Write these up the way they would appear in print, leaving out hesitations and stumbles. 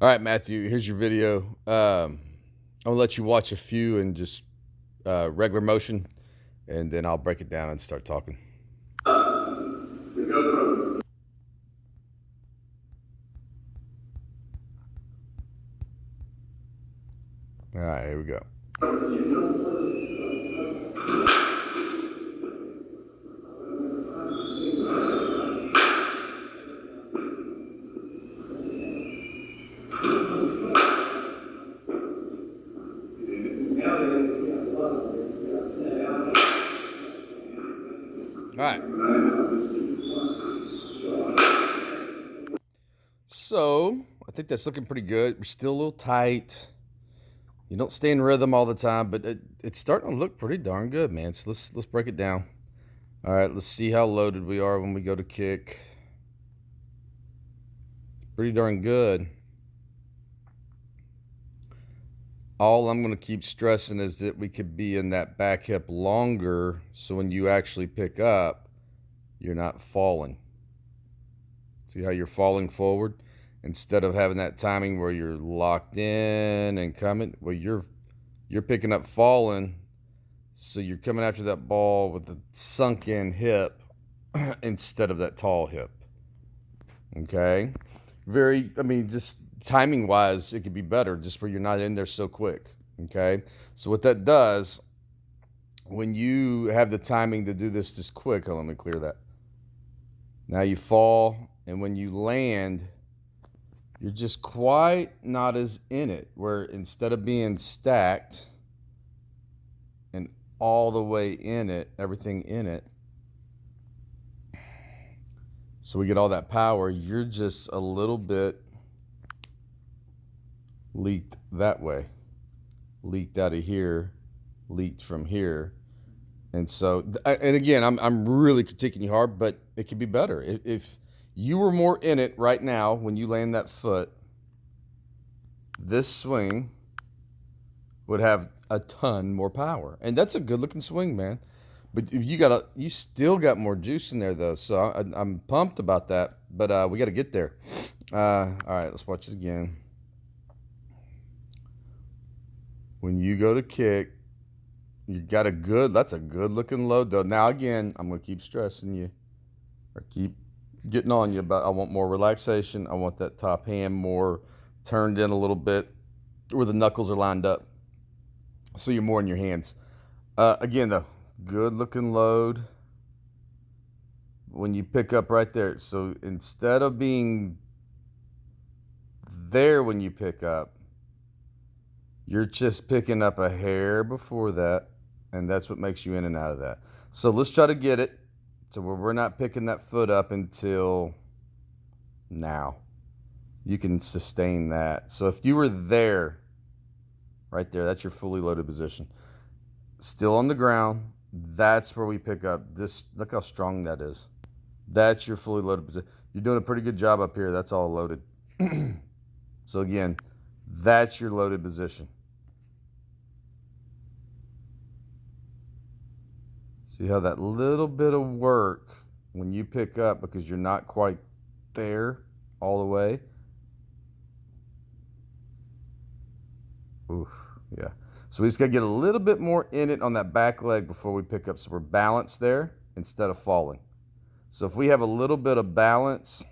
All right, Matthew, here's your video. I'll let you watch a few in just regular motion, and then I'll break it down and start talking. The GoPro. All right, here we go. All right. So I think that's looking pretty good. We're still a little tight. You don't stay in rhythm all the time, but it's starting to look pretty darn good, man. So let's break it down. All right, let's see how loaded we are when we go to kick. Pretty darn good. All I'm going to keep stressing is that we could be in that back hip longer, so when you actually pick up, you're not falling. See how you're falling forward? Instead of having that timing where you're locked in and coming, well, you're picking up falling, so you're coming after that ball with the sunk in hip instead of that tall hip. Okay? Just timing wise, it could be better just where you're not in there so quick. Okay? So what that does, when you have the timing to do this quick, let me clear that. Now you fall, and when you land, you're just quite not as in it, where instead of being stacked and all the way in it, everything in it, so we get all that power, you're just a little bit leaked that way, leaked out of here, leaked from here. And so, and again, I'm really critiquing you hard, but it could be better. If you were more in it right now when you land that foot, this swing would have a ton more power. And that's a good looking swing, man. But you still got more juice in there though. So I'm pumped about that. But we got to get there. All right, let's watch it again. When you go to kick, you got that's a good looking load though. Now again, I'm gonna keep stressing you, or keep getting on you about I want more relaxation. I want that top hand more turned in a little bit where the knuckles are lined up, so you're more in your hands. Again though, good looking load when you pick up right there. So instead of being there when you pick up, you're just picking up a hair before that, and that's what makes you in and out of that. So let's try to get it to where we're not picking that foot up until now. You can sustain that. So if you were there, right there, that's your fully loaded position. Still on the ground, that's where we pick up. This, look how strong that is. That's your fully loaded position. You're doing a pretty good job up here. That's all loaded. So again, that's your loaded position. See how that little bit of work when you pick up, because you're not quite there all the way. Oof, yeah. So we just got to get a little bit more in it on that back leg before we pick up, so we're balanced there instead of falling. So if we have a little bit of balance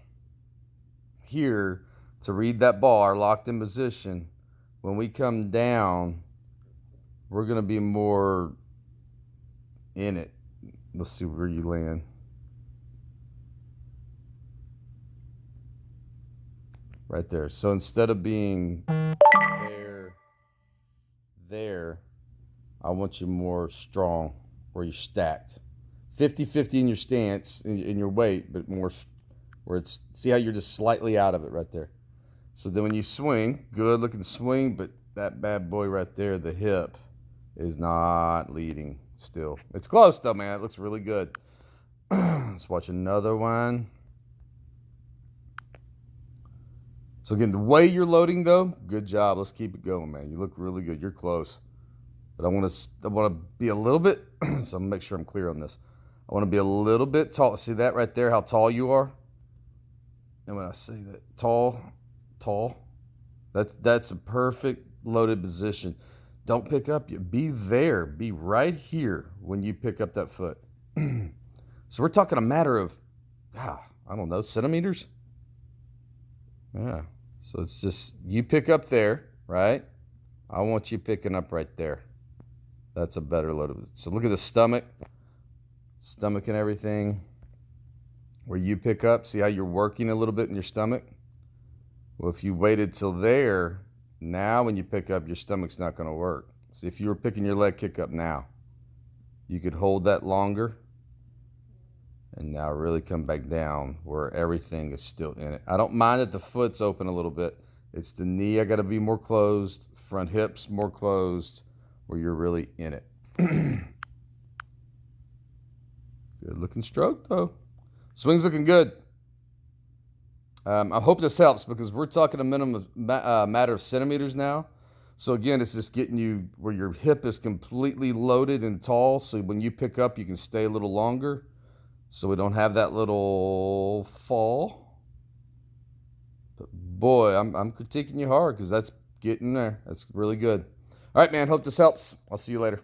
here to read that ball, our locked in position, when we come down, we're going to be more in it. Let's see where you land. Right there. So instead of being there, I want you more strong, where you're stacked. 50-50 in your stance, in your weight, but more where it's, see how you're just slightly out of it right there. So then when you swing, good looking swing, but that bad boy right there, the hip, is not leading still. It's close though, man. It looks really good. Let's watch another one. So again, the way you're loading though, good job. Let's keep it going, man. You look really good. You're close. But I want to be a little bit, so I'm gonna make sure I'm clear on this. I want to be a little bit tall. See that right there, how tall you are? And when I say that, tall, That's a perfect loaded position. Don't pick up. Be there. Be right here when you pick up that foot. So we're talking a matter of, I don't know, centimeters. Yeah. So it's just you pick up there, right? I want you picking up right there. That's a better load of it. So look at the stomach and everything. Where you pick up, see how you're working a little bit in your stomach? Well, if you waited till there, now when you pick up, your stomach's not going to work. See, if you were picking your leg kick up now, you could hold that longer and now really come back down where everything is still in it. I don't mind that the foot's open a little bit. It's the knee I got to be more closed, front hips more closed, where you're really in it. Good looking stroke though. Swing's looking good. I hope this helps because we're talking a minimum matter of centimeters now. So again, it's just getting you where your hip is completely loaded and tall. So when you pick up, you can stay a little longer. So we don't have that little fall. But boy, I'm critiquing you hard because that's getting there. That's really good. All right, man. Hope this helps. I'll see you later.